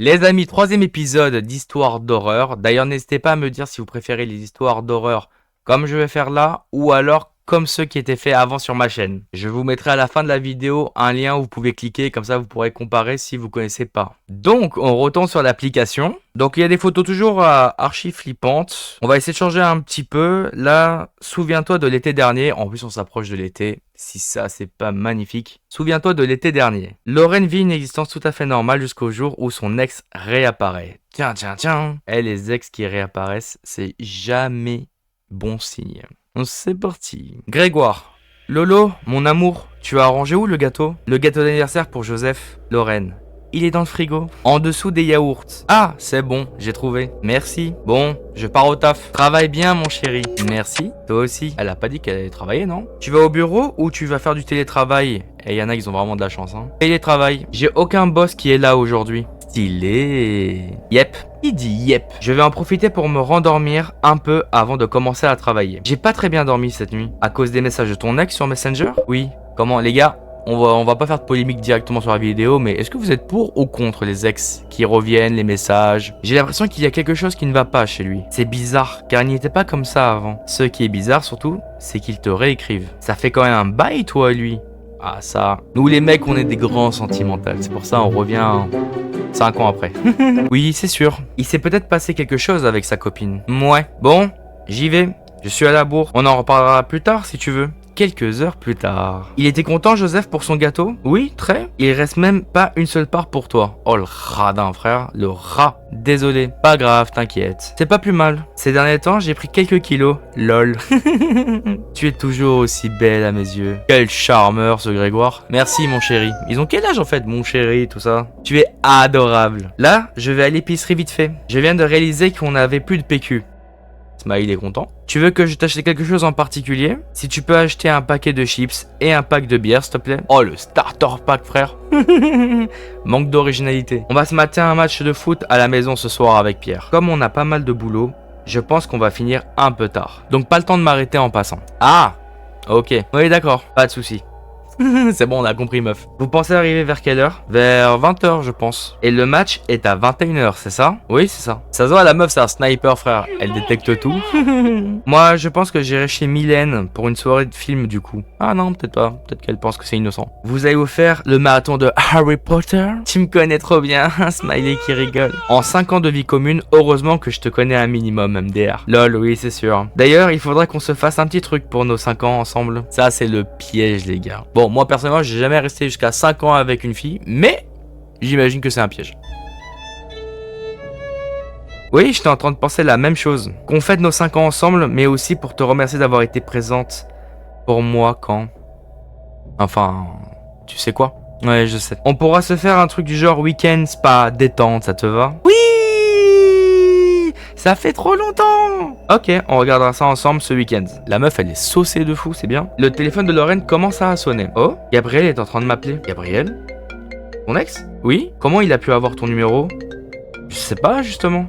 Les amis, troisième épisode d'histoire d'horreur. D'ailleurs, n'hésitez pas à me dire si vous préférez les histoires d'horreur comme je vais faire là, ou alors comme ceux qui étaient faits avant sur ma chaîne. Je vous mettrai à la fin de la vidéo un lien où vous pouvez cliquer, comme ça vous pourrez comparer si vous connaissez pas. Donc, on retourne sur l'application. Donc, il y a des photos toujours archi flippantes. On va essayer de changer un petit peu. Là, souviens-toi de l'été dernier. En plus, on s'approche de l'été. Si ça, c'est pas magnifique. Souviens-toi de l'été dernier. Lorraine vit une existence tout à fait normale jusqu'au jour où son ex réapparaît. Tiens. Et les ex qui réapparaissent, c'est jamais bon signe. C'est parti. Grégoire. Lolo, mon amour, tu as arrangé où le gâteau? Le gâteau d'anniversaire pour Joseph. Lorraine. Il est dans le frigo. En dessous des yaourts. Ah, c'est bon, j'ai trouvé. Merci. Bon, je pars au taf. Travaille bien, mon chéri. Merci. Toi aussi. Elle a pas dit qu'elle allait travailler, non? Tu vas au bureau ou tu vas faire du télétravail? Et y en a, ils ont vraiment de la chance, hein. Télétravail. J'ai aucun boss qui est là aujourd'hui. Stylé. Yep. Il dit yep. Je vais en profiter pour me rendormir un peu avant de commencer à travailler. J'ai pas très bien dormi cette nuit. À cause des messages de ton ex sur Messenger? Oui. Comment, les gars? On va pas faire de polémique directement sur la vidéo, mais est-ce que vous êtes pour ou contre les ex qui reviennent, les messages? J'ai l'impression qu'il y a quelque chose qui ne va pas chez lui. C'est bizarre, car il n'était pas comme ça avant. Ce qui est bizarre surtout, c'est qu'il te réécrive. Ça fait quand même un bail, toi et lui. Ah ça, nous les mecs, on est des grands sentimentaux. C'est pour ça on revient 5 ans après. Oui, c'est sûr. Il s'est peut-être passé quelque chose avec sa copine. Ouais. Bon, j'y vais. Je suis à la bourre. On en reparlera plus tard si tu veux. Quelques heures plus tard. Il était content, Joseph, pour son gâteau? Oui, très. Il reste même pas une seule part pour toi. Oh, le radin, frère. Le rat. Désolé. Pas grave, t'inquiète. C'est pas plus mal. Ces derniers temps, j'ai pris quelques kilos. Lol. Tu es toujours aussi belle à mes yeux. Quel charmeur, ce Grégoire. Merci, mon chéri. Ils ont quel âge, en fait, mon chéri, tout ça? Tu es adorable. Là, je vais à l'épicerie vite fait. Je viens de réaliser qu'on n'avait plus de PQ. Smiley est content. Tu veux que je t'achète quelque chose en particulier? Si tu peux acheter un paquet de chips et un pack de bière, s'il te plaît. Oh, le starter pack, frère. Manque d'originalité. On va se mater un match de foot à la maison ce soir avec Pierre. Comme on a pas mal de boulot, je pense qu'on va finir un peu tard. Donc pas le temps de m'arrêter en passant. Ah, ok. Oui, d'accord. Pas de souci. C'est bon, on a compris, meuf. Vous pensez arriver vers quelle heure? Vers 20h, je pense. Et le match est à 21h, c'est ça? Oui, c'est ça. Ça se voit, la meuf, c'est un sniper, frère. Elle détecte tout. Moi, je pense que j'irai chez Mylène pour une soirée de film, du coup. Ah non, peut-être pas. Peut-être qu'elle pense que c'est innocent. Vous allez vous faire le marathon de Harry Potter? Tu me connais trop bien, un smiley qui rigole. En 5 ans de vie commune, heureusement que je te connais un minimum, MDR. Lol, oui, c'est sûr. D'ailleurs, il faudrait qu'on se fasse un petit truc pour nos 5 ans ensemble. Ça, c'est le piège, les gars. Bon, moi, personnellement, j'ai jamais resté jusqu'à 5 ans avec une fille, mais j'imagine que c'est un piège. Oui, j'étais en train de penser la même chose. Qu'on fête nos 5 ans ensemble, mais aussi pour te remercier d'avoir été présente pour moi quand... Enfin, tu sais quoi? Ouais, je sais. On pourra se faire un truc du genre week-end, spa, détente, ça te va? Oui! Ça fait trop longtemps! Ok, on regardera ça ensemble ce week-end. La meuf, elle est saucée de fou, c'est bien. Le téléphone de Lorraine commence à sonner. Oh, Gabriel est en train de m'appeler. Gabriel? Ton ex? Oui? Comment il a pu avoir ton numéro? Je sais pas, justement.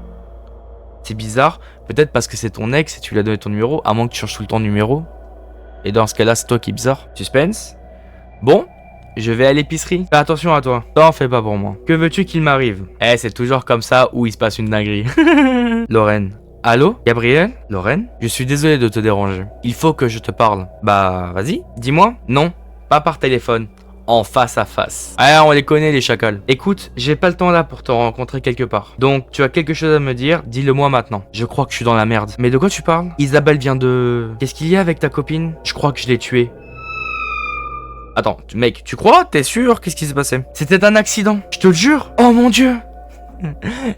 C'est bizarre. Peut-être parce que c'est ton ex et tu lui as donné ton numéro, à moins que tu changes tout le temps de numéro. Et dans ce cas-là, c'est toi qui es bizarre. Suspense? Bon, je vais à l'épicerie. Fais attention à toi. T'en fais pas pour moi. Que veux-tu qu'il m'arrive? Eh, c'est toujours comme ça où il se passe une dinguerie. Lorraine. Allô? Gabriel? Lorraine? Je suis désolé de te déranger. Il faut que je te parle. Bah, vas-y, dis-moi. Non, pas par téléphone. En face à face. Ah, on les connaît, les chacals. Écoute, j'ai pas le temps là pour te rencontrer quelque part. Donc, tu as quelque chose à me dire, dis-le-moi maintenant. Je crois que je suis dans la merde. Mais de quoi tu parles? Isabelle vient de... Qu'est-ce qu'il y a avec ta copine? Je crois que je l'ai tuée. Attends, mec, tu crois? T'es sûr? Qu'est-ce qui s'est passé? C'était un accident. Je te le jure. Oh mon dieu.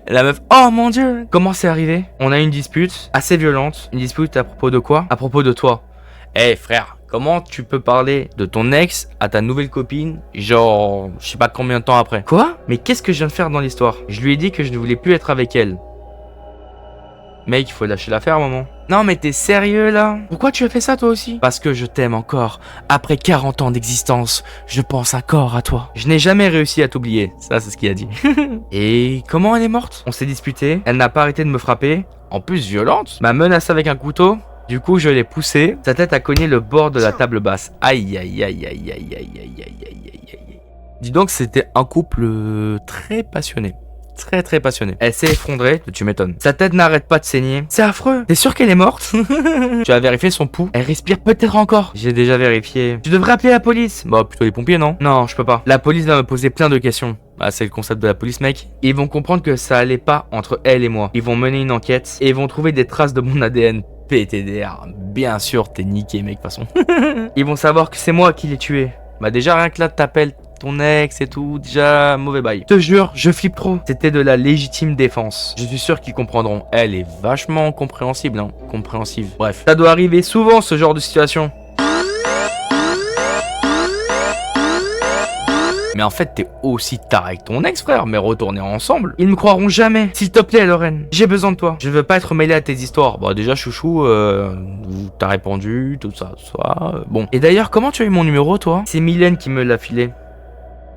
La meuf, oh mon dieu. Comment c'est arrivé? On a une dispute assez violente. Une dispute à propos de quoi? À propos de toi. Eh frère, comment tu peux parler de ton ex à ta nouvelle copine, genre, je sais pas combien de temps après? Quoi? Mais qu'est-ce que je viens de faire dans l'histoire? Je lui ai dit que je ne voulais plus être avec elle. Mec, il faut lâcher l'affaire, maman. Non, mais t'es sérieux, là? Pourquoi tu as fait ça, toi aussi? Parce que je t'aime encore. Après 40 ans d'existence, je pense encore à toi. Je n'ai jamais réussi à t'oublier. Ça, c'est ce qu'il a dit. Et comment elle est morte? On s'est disputé. Elle n'a pas arrêté de me frapper. En plus, violente. M'a menacé avec un couteau. Du coup, je l'ai poussé. Sa tête a cogné le bord de la table basse. Aïe, aïe, aïe, aïe, aïe, aïe, aïe, aïe, aïe, aïe, aïe. Dis donc, c'était un couple très passionné. très très passionnée. Elle s'est effondrée, tu m'étonnes. Sa tête n'arrête pas de saigner. C'est affreux. T'es sûr qu'elle est morte? Tu as vérifié son pouls? Elle respire peut-être encore. J'ai déjà vérifié. Tu devrais appeler la police. Bah plutôt les pompiers, non? Non, je peux pas. La police va me poser plein de questions. Ah, c'est le concept de la police, mec. Ils vont comprendre que ça allait pas entre elle et moi. Ils vont mener une enquête et ils vont trouver des traces de mon ADN. PTDR. Bien sûr, t'es niqué, mec, de toute façon. Ils vont savoir que c'est moi qui l'ai tué. Bah déjà, rien que là, t'appelles ton ex et tout, déjà, mauvais bail. Je te jure, je flippe trop. C'était de la légitime défense. Je suis sûr qu'ils comprendront. Elle est vachement compréhensible, hein. Compréhensive. Bref. Ça doit arriver souvent, ce genre de situation. Mais en fait, t'es aussi tard avec ton ex, frère, mais retournez ensemble. Ils me croiront jamais. S'il te plaît, Lorraine, j'ai besoin de toi. Je veux pas être mêlé à tes histoires. Bon, déjà, chouchou, t'as répondu, tout ça. Bon. Et d'ailleurs, comment tu as eu mon numéro, toi? C'est Mylène qui me l'a filé.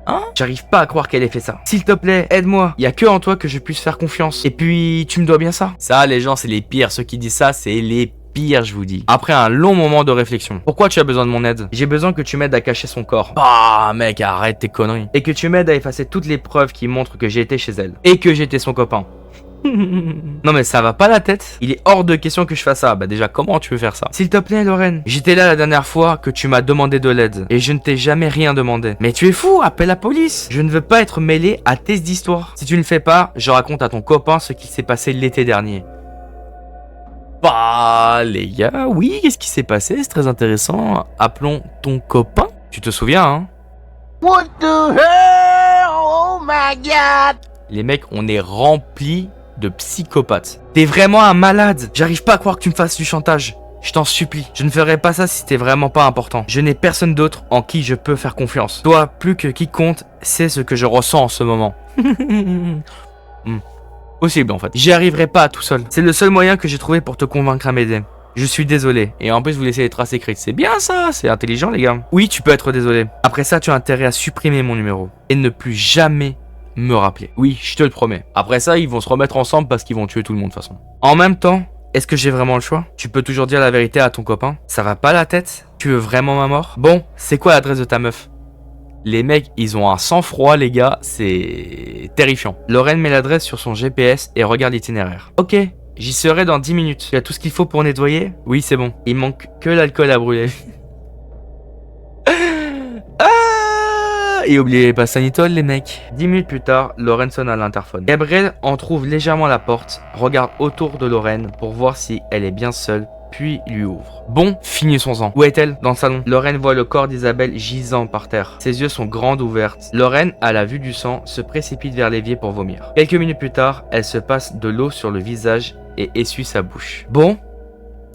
Hein? J'arrive pas à croire qu'elle ait fait ça. S'il te plaît, aide-moi. Y a que en toi que je puisse faire confiance. Et puis, tu me dois bien ça. Ça, les gens, c'est les pires. Ceux qui disent ça, c'est les pire, je vous dis. Après un long moment de réflexion. Pourquoi tu as besoin de mon aide? J'ai besoin que tu m'aides à cacher son corps. Bah mec, arrête tes conneries. Et que tu m'aides à effacer toutes les preuves qui montrent que j'ai été chez elle. Et que j'étais son copain. Non mais ça va pas la tête? Il est hors de question que je fasse ça. Bah déjà, comment tu veux faire ça? S'il te plaît, Lorraine. J'étais là la dernière fois que tu m'as demandé de l'aide. Et je ne t'ai jamais rien demandé. Mais tu es fou, appelle la police. Je ne veux pas être mêlé à tes histoires. Si tu ne le fais pas, je raconte à ton copain ce qui s'est passé l'été dernier. Bah les gars, oui, qu'est-ce qui s'est passé? C'est très intéressant. Appelons ton copain. Tu te souviens, hein? What the hell? Oh my god! Les mecs, on est remplis de psychopathes. T'es vraiment un malade. J'arrive pas à croire que tu me fasses du chantage. Je t'en supplie. Je ne ferai pas ça si c'était vraiment pas important. Je n'ai personne d'autre en qui je peux faire confiance. Toi, plus que quiconque, c'est ce que je ressens en ce moment. Possible en fait. J'y arriverai pas tout seul. C'est le seul moyen que j'ai trouvé pour te convaincre à m'aider. Je suis désolé. Et en plus, vous laissez les traces écrites. C'est bien ça, c'est intelligent les gars. Oui, tu peux être désolé. Après ça, tu as intérêt à supprimer mon numéro. Et ne plus jamais me rappeler. Oui, je te le promets. Après ça, ils vont se remettre ensemble parce qu'ils vont tuer tout le monde de toute façon. En même temps, est-ce que j'ai vraiment le choix? Tu peux toujours dire la vérité à ton copain. Ça va pas la tête? Tu veux vraiment ma mort? Bon, c'est quoi l'adresse de ta meuf? Les mecs, ils ont un sang-froid, les gars, c'est terrifiant. Lorraine met l'adresse sur son GPS et regarde l'itinéraire. Ok, j'y serai dans 10 minutes. Tu as tout ce qu'il faut pour nettoyer? Oui, c'est bon. Il manque que l'alcool à brûler. Et oubliez pas Sanitol, les mecs. 10 minutes plus tard, Lorraine sonne à l'interphone. Gabriel entrouvre légèrement la porte, regarde autour de Lorraine pour voir si elle est bien seule, puis lui ouvre. Bon, finissons-en. Où est-elle? Dans le salon. Lorraine voit le corps d'Isabelle gisant par terre. Ses yeux sont grands ouvertes. Lorraine, à la vue du sang, se précipite vers l'évier pour vomir. Quelques minutes plus tard, elle se passe de l'eau sur le visage et essuie sa bouche. Bon,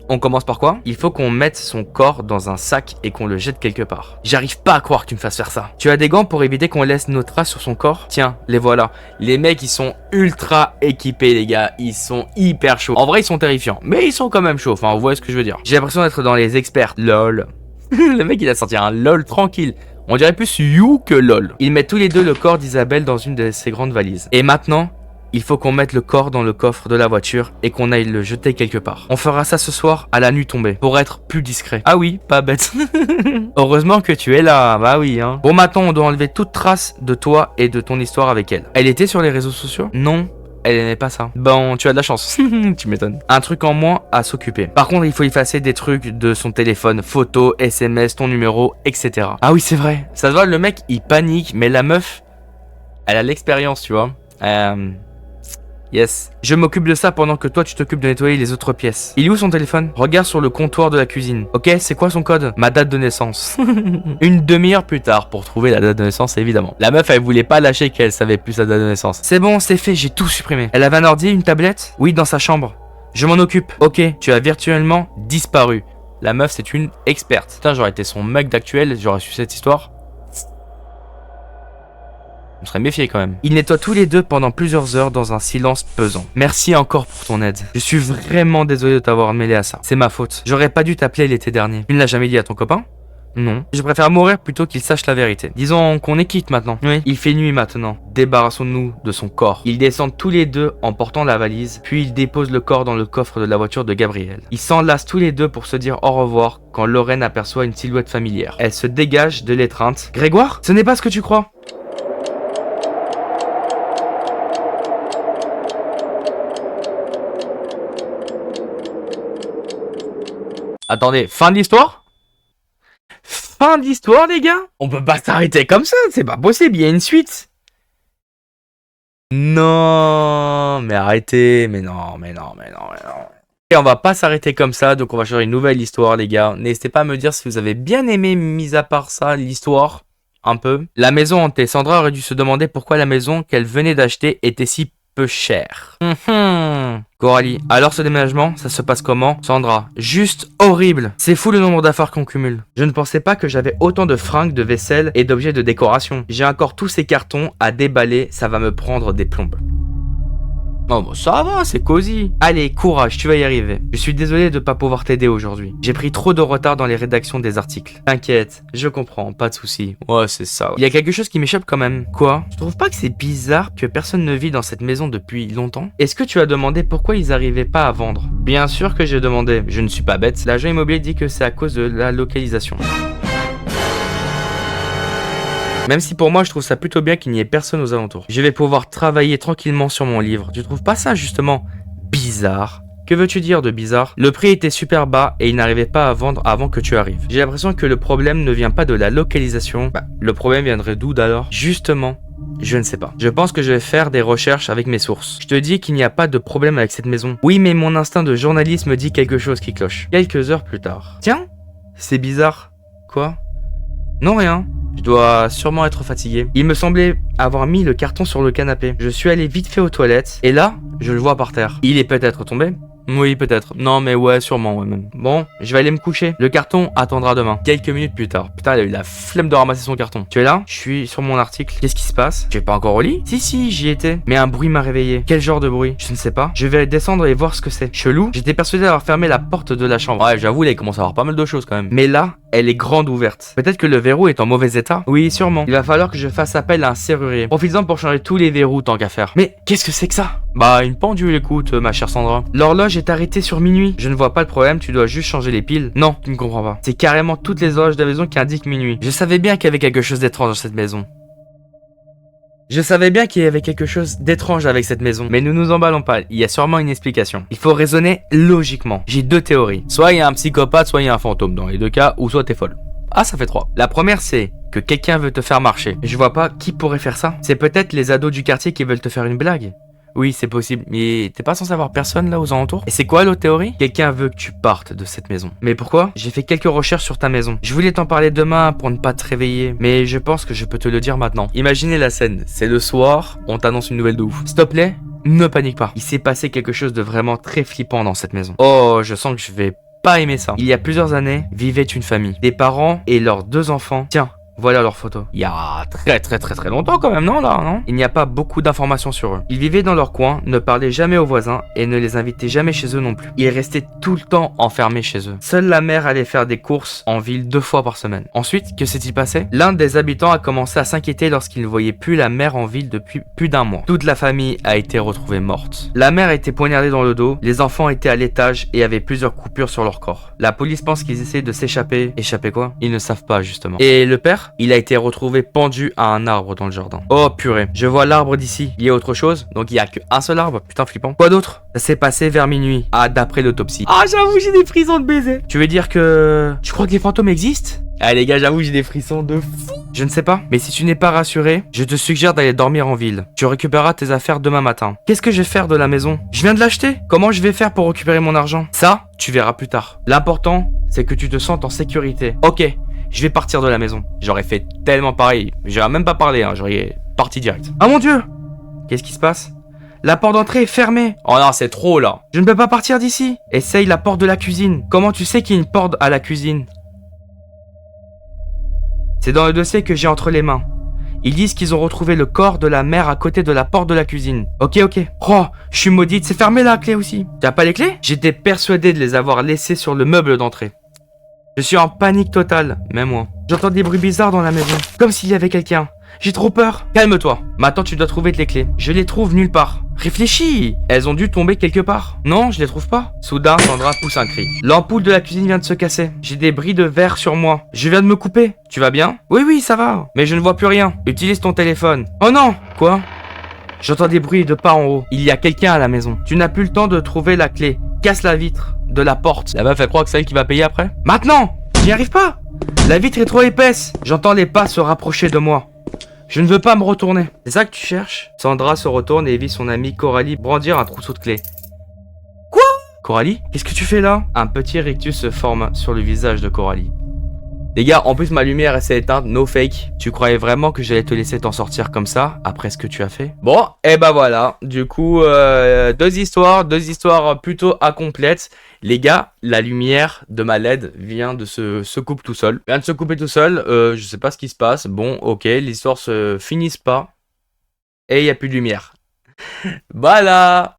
on commence par quoi? Il faut qu'on mette son corps dans un sac et qu'on le jette quelque part. J'arrive pas à croire que tu me fasses faire ça. Tu as des gants pour éviter qu'on laisse nos traces sur son corps? Tiens, les voilà. Les mecs, ils sont ultra équipés, les gars. Ils sont hyper chauds. En vrai, ils sont terrifiants. Mais ils sont quand même chauds. Enfin, vous voyez ce que je veux dire. J'ai l'impression d'être dans les experts. LOL. Le mec, il a sorti un LOL tranquille. On dirait plus You que LOL. Ils mettent tous les deux le corps d'Isabelle dans une de ses grandes valises. Et maintenant, il faut qu'on mette le corps dans le coffre de la voiture et qu'on aille le jeter quelque part. On fera ça ce soir à la nuit tombée, pour être plus discret. Ah oui, pas bête. Heureusement que tu es là, bah oui hein. Bon, maintenant on doit enlever toute trace de toi et de ton histoire avec elle. Elle était sur les réseaux sociaux? Non. Elle aimait pas ça. Bon, tu as de la chance. Tu m'étonnes. Un truc en moins à s'occuper. Par contre, il faut effacer des trucs de son téléphone, photos, SMS, ton numéro, etc. Ah oui, c'est vrai. Ça se voit, le mec, il panique, mais la meuf, elle a l'expérience, tu vois. Yes. Je m'occupe de ça pendant que toi tu t'occupes de nettoyer les autres pièces. Il est où son téléphone? Regarde sur le comptoir de la cuisine. Ok, c'est quoi son code? Ma date de naissance. Une demi-heure plus tard pour trouver la date de naissance évidemment. La meuf elle voulait pas lâcher qu'elle savait plus sa date de naissance. C'est bon, c'est fait, j'ai tout supprimé. Elle avait un ordi, une tablette? Oui, dans sa chambre. Je m'en occupe. Ok, tu as virtuellement disparu. La meuf c'est une experte. Putain, j'aurais été son mec d'actuel, j'aurais su cette histoire. On serait méfié quand même. Ils nettoient tous les deux pendant plusieurs heures dans un silence pesant. Merci encore pour ton aide. Je suis vraiment désolé de t'avoir mêlé à ça. C'est ma faute. J'aurais pas dû t'appeler l'été dernier. Tu ne l'as jamais dit à ton copain? Non. Je préfère mourir plutôt qu'il sache la vérité. Disons qu'on est quitte maintenant. Oui. Il fait nuit maintenant. Débarrassons-nous de son corps. Ils descendent tous les deux en portant la valise, puis ils déposent le corps dans le coffre de la voiture de Gabriel. Ils s'enlacent tous les deux pour se dire au revoir quand Lorraine aperçoit une silhouette familière. Elle se dégage de l'étreinte. Grégoire? Ce n'est pas ce que tu crois. Attendez, fin de l'histoire? Fin de l'histoire, les gars? On peut pas s'arrêter comme ça, c'est pas possible, il y a une suite. Non, mais arrêtez, mais non. Et on va pas s'arrêter comme ça, donc on va changer une nouvelle histoire, les gars. N'hésitez pas à me dire si vous avez bien aimé, mis à part ça, l'histoire, un peu. La maison hantée. Sandra aurait dû se demander pourquoi la maison qu'elle venait d'acheter était si peu chère. Coralie, alors ce déménagement, ça se passe comment? Sandra, juste horrible. C'est fou le nombre d'affaires qu'on cumule. Je ne pensais pas que j'avais autant de fringues, de vaisselle et d'objets de décoration. J'ai encore tous ces cartons à déballer, ça va me prendre des plombes. Oh bon, ça va, c'est cosy. Allez, courage, tu vas y arriver. Je suis désolé de pas pouvoir t'aider aujourd'hui. J'ai pris trop de retard dans les rédactions des articles. T'inquiète, je comprends, pas de soucis. Ouais, c'est ça. Il y a quelque chose qui m'échappe quand même. Quoi? Tu trouves pas que c'est bizarre que personne ne vit dans cette maison depuis longtemps? Est-ce que tu as demandé pourquoi ils arrivaient pas à vendre? Bien sûr que j'ai demandé, je ne suis pas bête. L'agent immobilier dit que c'est à cause de la localisation. Même si pour moi je trouve ça plutôt bien qu'il n'y ait personne aux alentours. Je vais pouvoir travailler tranquillement sur mon livre. Tu trouves pas ça justement bizarre? Que veux-tu dire de bizarre? Le prix était super bas et il n'arrivait pas à vendre avant que tu arrives. J'ai l'impression que le problème ne vient pas de la localisation. Le problème viendrait d'où alors? Justement, je ne sais pas. Je pense que je vais faire des recherches avec mes sources. Je te dis qu'il n'y a pas de problème avec cette maison. Oui, mais mon instinct de journaliste me dit quelque chose qui cloche. Quelques heures plus tard. Tiens, c'est bizarre. Quoi? Non, rien. Je dois sûrement être fatigué. Il me semblait avoir mis le carton sur le canapé. Je suis allé vite fait aux toilettes et là, je le vois par terre. Il est peut-être tombé? Oui, peut-être. Non, mais ouais, sûrement, ouais, même. Bon, je vais aller me coucher. Le carton attendra demain. Quelques minutes plus tard. Putain, il a eu la flemme de ramasser son carton. Tu es là? Je suis sur mon article. Qu'est-ce qui se passe? Tu es pas encore au lit? Si, j'y étais. Mais un bruit m'a réveillé. Quel genre de bruit? Je ne sais pas. Je vais descendre et voir ce que c'est. Chelou. J'étais persuadé d'avoir fermé la porte de la chambre. Ouais, j'avoue, il commence à avoir pas mal de choses quand même. Mais là, elle est grande ouverte. Peut-être que le verrou est en mauvais état? Oui, sûrement. Il va falloir que je fasse appel à un serrurier. Profites-en pour changer tous les verrous tant qu'à faire. Mais qu'est-ce que c'est que ça? Bah, une pendule, écoute, ma chère Sandra. L'horloge est arrêtée sur minuit. Je ne vois pas le problème, tu dois juste changer les piles. Non, tu ne comprends pas. C'est carrément toutes les horloges de la maison qui indiquent minuit. Je savais bien qu'il y avait quelque chose d'étrange dans cette maison. avec cette maison. Mais nous nous emballons pas, il y a sûrement une explication. Il faut raisonner logiquement. J'ai deux théories. Soit il y a un psychopathe, soit il y a un fantôme. Dans les deux cas, ou soit t'es folle. Ah, ça fait 3. La première, c'est que quelqu'un veut te faire marcher. Je vois pas qui pourrait faire ça. C'est peut-être les ados du quartier qui veulent te faire une blague. Oui, c'est possible, mais t'es pas censé avoir personne là aux alentours? Et c'est quoi l'autre théorie? Quelqu'un veut que tu partes de cette maison. Mais pourquoi? J'ai fait quelques recherches sur ta maison. Je voulais t'en parler demain pour ne pas te réveiller, mais je pense que je peux te le dire maintenant. Imaginez la scène, c'est le soir, on t'annonce une nouvelle de ouf. S'il te plaît, ne panique pas. Il s'est passé quelque chose de vraiment très flippant dans cette maison. Oh, je sens que je vais pas aimer ça. Il y a plusieurs années, vivait une famille. Des parents et leurs 2 enfants. Tiens. Voilà leurs photos. Il y a très longtemps quand même, non? Il n'y a pas beaucoup d'informations sur eux. Ils vivaient dans leur coin, ne parlaient jamais aux voisins et ne les invitaient jamais chez eux non plus. Ils restaient tout le temps enfermés chez eux. Seule la mère allait faire des courses en ville 2 fois par semaine. Ensuite, que s'est-il passé? L'un des habitants a commencé à s'inquiéter lorsqu'il ne voyait plus la mère en ville depuis plus d'1 mois. Toute la famille a été retrouvée morte. La mère a été poignardée dans le dos, les enfants étaient à l'étage et avaient plusieurs coupures sur leur corps. La police pense qu'ils essaient de s'échapper. Échapper quoi? Ils ne savent pas justement. Et le père? Il a été retrouvé pendu à un arbre dans le jardin. Oh purée, je vois l'arbre d'ici. Il y a autre chose? Donc il y a qu'un seul arbre? Putain flippant. Quoi d'autre? Ça s'est passé vers minuit. Ah, d'après l'autopsie. Ah, j'avoue, j'ai des frissons de baiser. Tu veux dire que... Tu crois que les fantômes existent? Ah les gars, j'avoue, j'ai des frissons de fou. Je ne sais pas, mais si tu n'es pas rassuré, je te suggère d'aller dormir en ville. Tu récupéreras tes affaires demain matin. Qu'est-ce que je vais faire de la maison? Je viens de l'acheter. Comment je vais faire pour récupérer mon argent? Ça, tu verras plus tard. L'important, c'est que tu te sentes en sécurité. Ok, je vais partir de la maison. J'aurais fait tellement pareil. J'aurais même pas parlé, hein. J'aurais parti direct. Ah mon dieu! Qu'est-ce qui se passe? La porte d'entrée est fermée. Oh non, c'est trop là. Je ne peux pas partir d'ici. Essaye la porte de la cuisine. Comment tu sais qu'il y a une porte à la cuisine? C'est dans le dossier que j'ai entre les mains. Ils disent qu'ils ont retrouvé le corps de la mère à côté de la porte de la cuisine. Ok. Oh, je suis maudite, c'est fermé la clé aussi. T'as pas les clés? J'étais persuadé de les avoir laissées sur le meuble d'entrée. Je suis en panique totale, même moi. J'entends des bruits bizarres dans la maison, comme s'il y avait quelqu'un. J'ai trop peur. Calme-toi. Maintenant, tu dois trouver les clés. Je les trouve nulle part. Réfléchis. Elles ont dû tomber quelque part. Non, je les trouve pas. Soudain, Sandra pousse un cri. L'ampoule de la cuisine vient de se casser. J'ai des bris de verre sur moi. Je viens de me couper. Tu vas bien? Oui, ça va. Mais je ne vois plus rien. Utilise ton téléphone. Oh non. Quoi? J'entends des bruits de pas en haut. Il y a quelqu'un à la maison. Tu n'as plus le temps de trouver la clé. casse la vitre de la porte. La meuf elle croit que c'est elle qui va payer après. Maintenant! J'y arrive pas! La vitre est trop épaisse. J'entends les pas se rapprocher de moi. Je ne veux pas me retourner. C'est ça que tu cherches? Sandra se retourne et vit son amie Coralie brandir un trousseau de clés. Quoi? Coralie? Qu'est-ce que tu fais là? Un petit rictus se forme sur le visage de Coralie. Les gars, en plus ma lumière elle s'est éteinte, no fake. Tu croyais vraiment que j'allais te laisser t'en sortir comme ça, après ce que tu as fait? Bon, et bah voilà. Du coup, deux histoires plutôt incomplètes. Les gars, la lumière de ma LED vient de se couper tout seul. Vient de se couper tout seul, je sais pas ce qui se passe. Bon, ok, les histoires se finissent pas. Et il n'y a plus de lumière. Voilà!